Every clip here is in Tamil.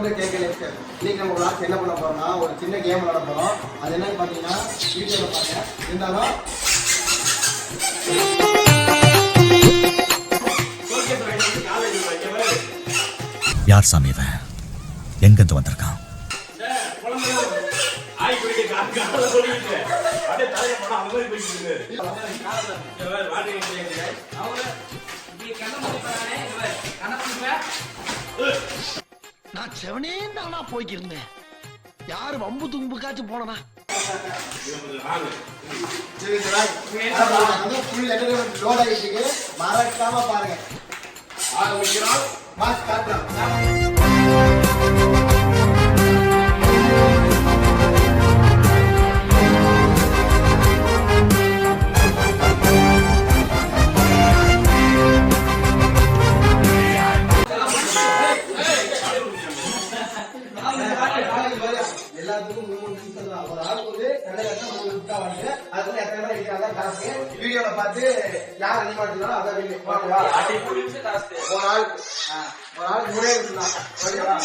Welcome to KK lecture. இன்னைக்கு நம்ம கிளாஸ் என்ன பண்ண போறோம்னா ஒரு சின்ன கேம் விளையாட போறோம். அது என்னன்னு பாத்தீங்கன்னா வீடியோல பாருங்க. இருந்தாலும் யார் சாமி இவன்? எங்கிருந்து வந்திருக்கான்? நான் செவனே தானா போய்க்கிருந்தேன். யாரு வம்பு தும்புக்காச்சும் போனா மறக்காம பாருங்க. எல்லாத்துக்கும் 3 நிமிஷம் தான். ஒரு ஆளுக்கு வந்து கடையில 3 நிமிஷம் வாங்க. அதுல எத்தனை பேர் இருக்கிறாங்க காசு வீடியோல பார்த்து யார் அதிகமா எடுத்தாலும் அதான் வீடியோ ஓகேவா? ஒரு ஆளுக்கு 3 நிமிஷம் தான். ஓகேவா?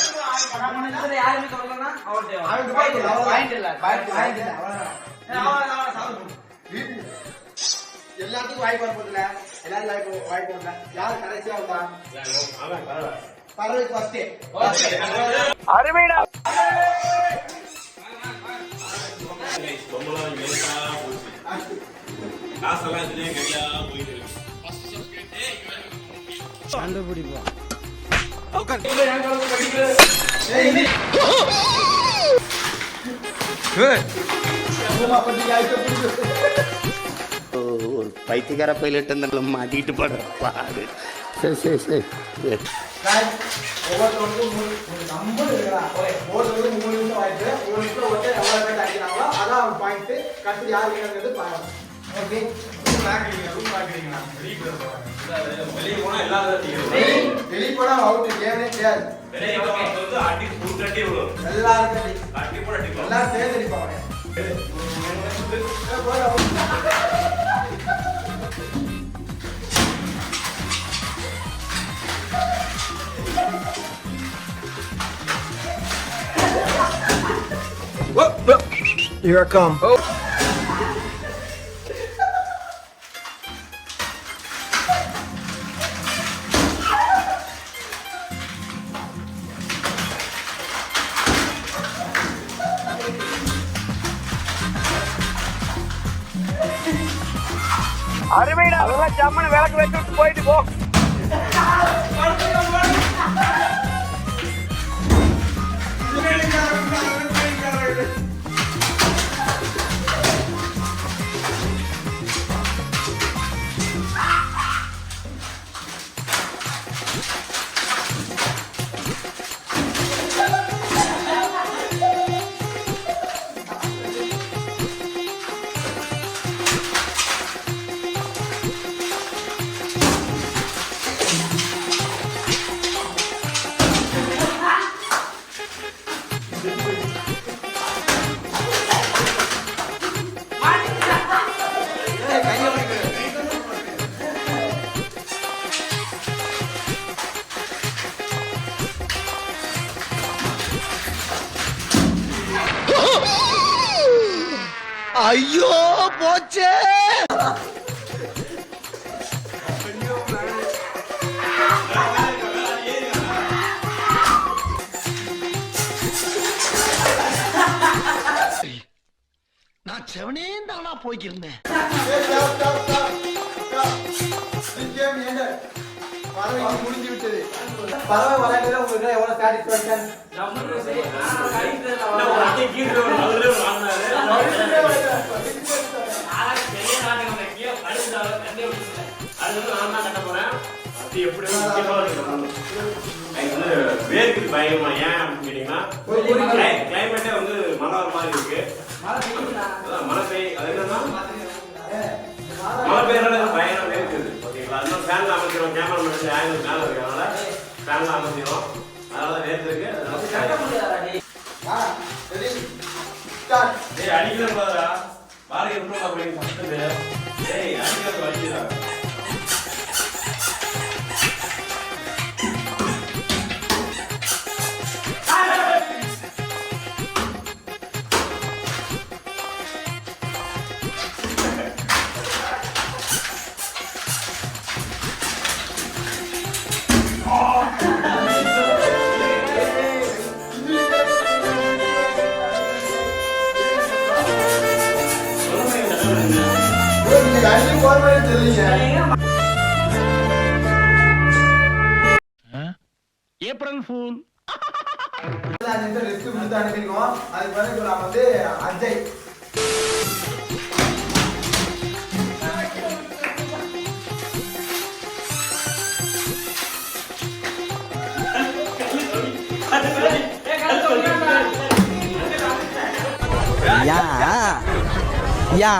யாருமே சொல்லலன்னா அவர்ட்ட எல்லாத்துக்கும் வாய்ப்பு போடல. எல்லாரும் வாய்ப்பு போடல. யாரு கடைசியா வந்தா பரவாயில்ல. ஃபர்ஸ்ட் அருமைடா. கண்டுபிடிப்போம். ஒரு பைத்தியக்கார பைலட் இருந்தாலும் மாட்டிக்கிட்டு பாடு. சரி சரி சரி ஒவ்வொருத்தருக்கும் 3 நம்பர் இருக்குடா. ஒவ்வொருத்தருக்கும் 3 நிமிஷம் வாய்ப்பு. 3 நிமிஷம் ஒருத்தர் எவ்வளவு பேர் அடிக்கிறாங்களோ அதான் அவன் பாயிண்ட். கடைசி யார் இருக்கிறது பாருங்க. ஓகே வெளியே போனா அவுட். கேமே கிடையாது. எல்லாரும் சேர்ந்து அடிப்பாங்க. Here I come. Oh. அருமைடா. அதெல்லாம் ஜம்மனு விளக்கு வச்சுட்டு போயிட்டு போ. ஐயோ போச்சே. நான் செவனே தானா போய்க்கிருந்தேன். பறவை முடிஞ்சு விட்டது. பறவை வளர்க்கல. உங்களுக்கு எவ்வளவு சாட்டிஸ்பாக்சன்? வேர்க்கு பயமா? ஏன் அப்படின்னு கேட்டீங்கன்னா கிளைமேட்டே வந்து மழை மாதிரி இருக்கு. மழை பெய்ய அது என்னன்னா மழை பெய்யறதுல பயங்கர வேர்க்குது. ஓகேங்களா? இன்னும் ஃபேன்ல அமைக்கிறோம். கேமரா ஆங்கிள் மேல இருக்கிறதுனால ஃபேன்ல அமைக்கிறோம். அதனால வேர்த்து இருக்கு. அடிக்கிற பாருடா. பாருங்க எப்படி அப்படின்னு ஃபர்ஸ்ட் அடிக்கிறது வலிக்குதா? தண்ணி போறவே தெரியல. April fool. ரெஸ்ட் கொடுத்து அனுப்பிருக்கோம். அதுக்கு பிறகு நான் வந்து அஜய் யா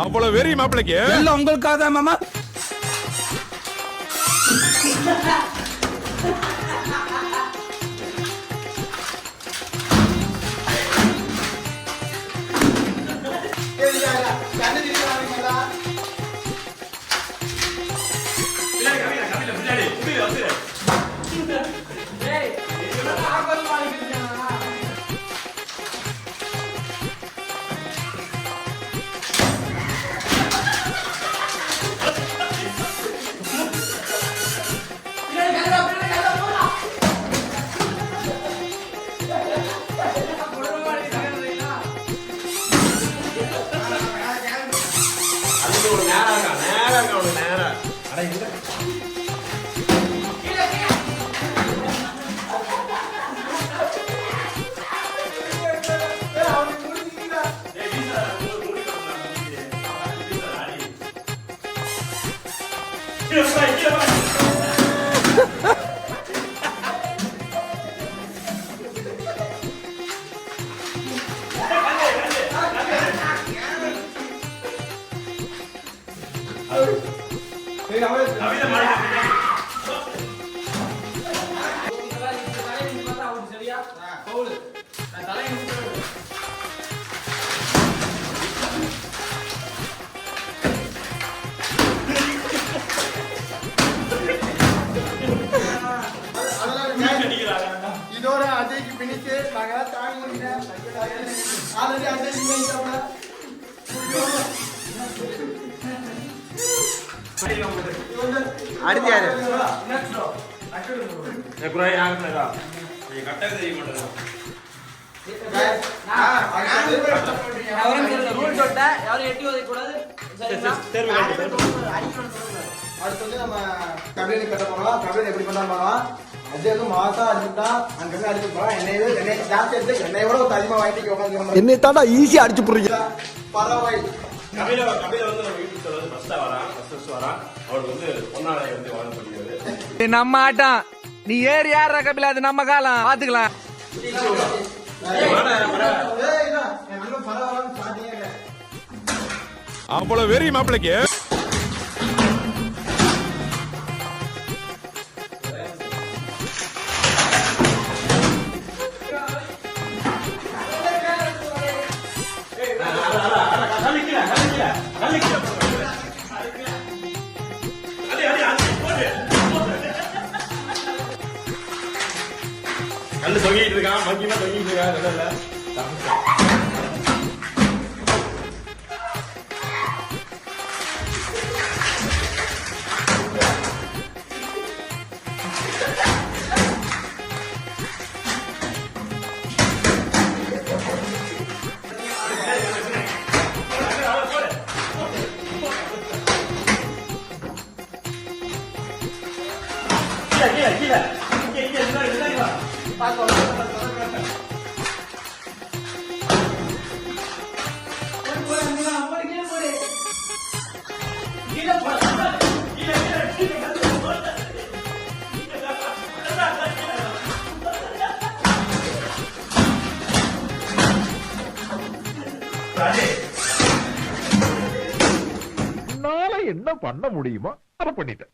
அவ்வளவு வெறி மாப்பிளைக்கு இல்ல உங்களுக்காக தான் மாமா. இதோட அஜய்க்கு பிடிச்சு நாங்க தாங்க முடியல. ஆல்ரெடி அஜய் அடுத்து யாரு? அடுத்து வந்து நம்ம கபடி கட்ட போனோம். கபடி எப்படி பண்ணா போனோம்? அஜய் வந்து மாசா அடிச்சுட்டா அங்க அடிச்சு போறோம். என்னை ஜாஸ்தி எடுத்து என்னையோட ஒரு அதிகமா வாங்கிட்டு உட்காந்து என்னை தாண்டா ஈஸியா அடிச்சு போடுறீங்க. பறவை கபில வந்து நம்ம யூடியூப் சேனல் வந்து ஃபர்ஸ்டா வரான். அவருக்கு வந்து பொன்னாடை வந்து வாங்க முடியாது. நம்ம ஆட்டம் நீ ஏறி யார கபில, அது நம்ம காலம் பாத்துக்கலாம். அவ்வளவு வெறி மாப்பிளைக்கு கல்லு தொங்கிட்டு இருக்கான், மங்கிமா தொங்கிட்டு இருக்கான். என்ன பண்ண முடியுமோ அதை பண்ணிட்டேன்.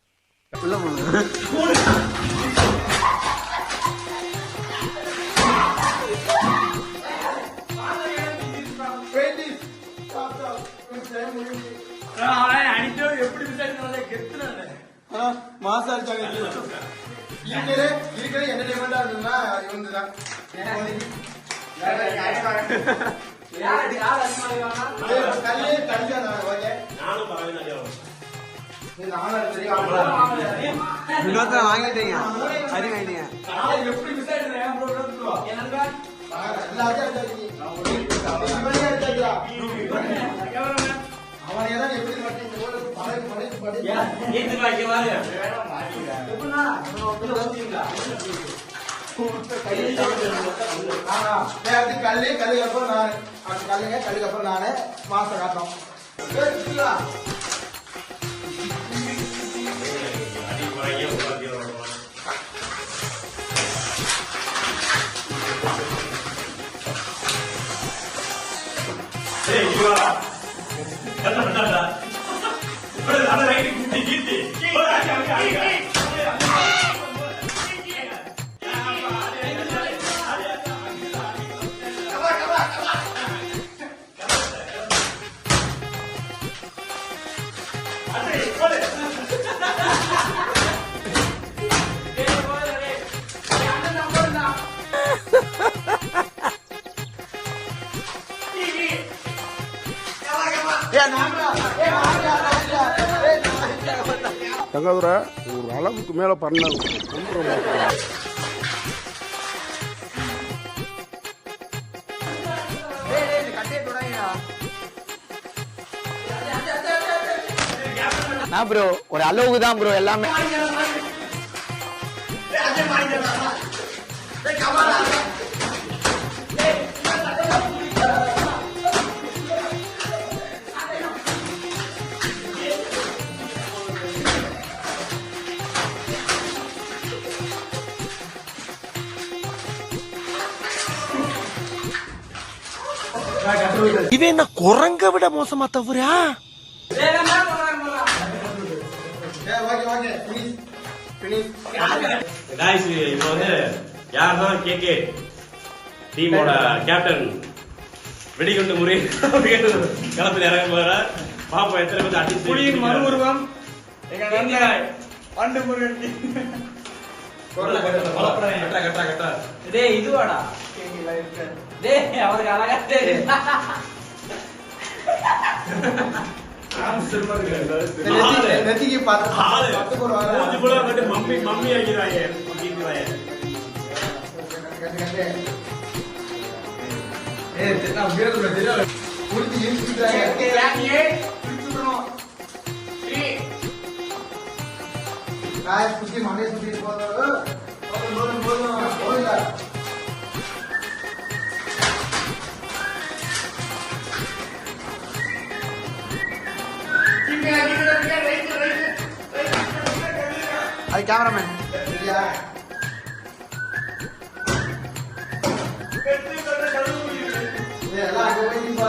மாசா அடிச்சாங்க. இருக்கிற என்டர்டைன்மெண்டா இருந்ததுன்னா இவங்கதான். நானும் பரவாயில்ல. நீ நானும் தெரியும் இன்னொருத்தர வாங்கிட்டீங்க சரி வாங்கிட்டீங்க எப்படி மிஸ் ஆயிடுறேன் எல்லாத்தையும் அவனே தான் எப்படி கல்லுக்கப்புறம் நான் கல்லுங்க கல்லுக்கப்புறம் நானு மாசம் காட்டும் தங்காதுரை ஒரு அளவுக்கு மேல பண்ண ப்ரோ ஒரு அளவுக்கு தான் ப்ரோ எல்லாமே இவன் என்ன குரங்க விட மோசமா தவறா? गाइस இப்போ வந்து யார் தான் கேகே டீமோட கேப்டன் வெடிகுண்டு முறை களத்தில் இறங்க போறார். பாப்போம் எத்தனை பேர் அடிச்சு புலியின் மறு உருவம் எங்க நண்பர் பண்டு முருகன் கட்டா டேய் இதுவாடா டேய் அவருக்கு அழகா தெரியும் நெத்திக்கு பத்து போட வர மம்மி ஆகிறாங்க சுத்தி மனையை சுத்தி போதும் போதும் அது கேமராமேன் எல்லாம் அங்க போய் போல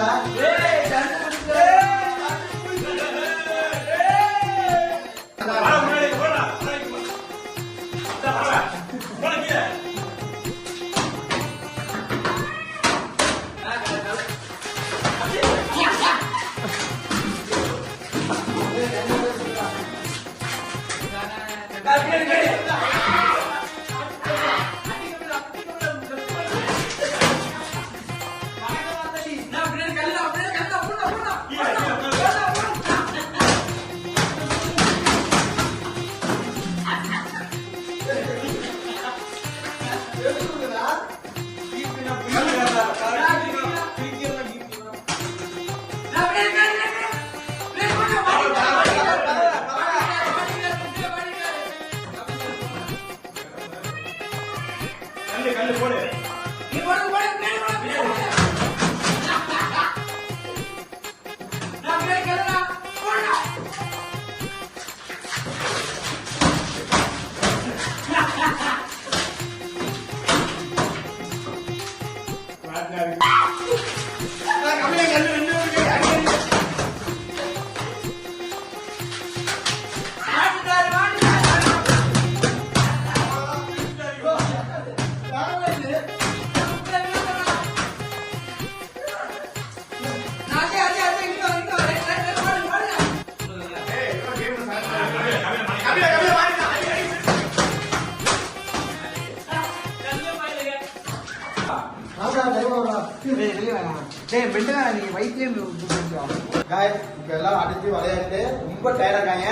இப்ப எல்லாரும் அடிச்சு விளையாட்டு ரொம்ப டயர்டா இருக்காங்க.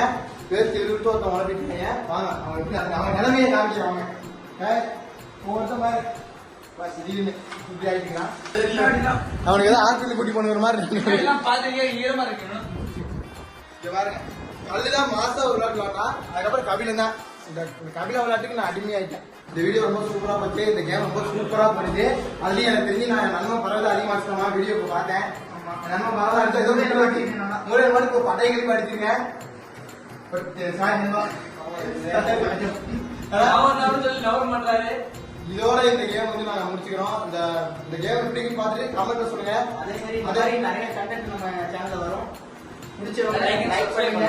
பேசி இழுத்து ஒருத்தன் உழப்பிட்டாங்க. வாங்க அவன் எப்படி அவன் நிலைமையை காமிக்கிறாங்க. ஒவ்வொருத்தன் பாரு திடீர்னு இப்படி ஆயிட்டுக்கிறான். அவனுக்கு ஏதாவது ஆஸ்பத்திரி கூட்டி போன மாதிரி ஈரமா இருக்கணும். இங்க பாருங்க கல்லுதான் மாசா ஒரு விளையாட்டு விளையாடா. அதுக்கப்புறம் கபிலன் தான். இந்த கபிலா விளையாட்டுக்கு நான் அடிமையாயிட்டேன். இந்த வீடியோ ரொம்ப சூப்பரா போச்சு. இந்த கேம் ரொம்ப சூப்பரா பண்ணுது. அதுலயும் எனக்கு தெரிஞ்சு நான் நன்மை பரவாயில்ல அதிகமா வச்சுக்கோமா வீடியோ பார்த்தேன். நன்மை பரவாயில்ல அடிச்சா ஏதோ மூணு மாதிரி இப்போ பட்டை கிளிப்பு அடிச்சிருக்கேன். இதோட இந்த கேம் வந்து நாங்க முடிச்சுக்கிறோம். இந்த கேம் எப்படின்னு பார்த்துட்டு கமெண்ட்ல சொல்லுங்க. அதே மாதிரி நிறைய கண்டென்ட் நம்ம சேனல்ல வரும். முடிச்சவங்க லைக் பண்ணுங்க,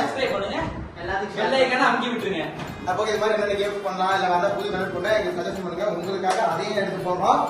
சப்ஸ்கிரைப் பண்ணுங்க, எல்லாத்துக்கும் பெல் ஐகானை அமுக்கி விட்டுருங்க. அப்போ இது மாதிரி என்ன கேம் பண்ணலாம் இல்ல வர புது கனெக்ட் பண்ணா எங்களுக்கு சஜஷன் பண்ணுங்க. உங்களுக்காக அதையும் எடுத்து போடுறோம்.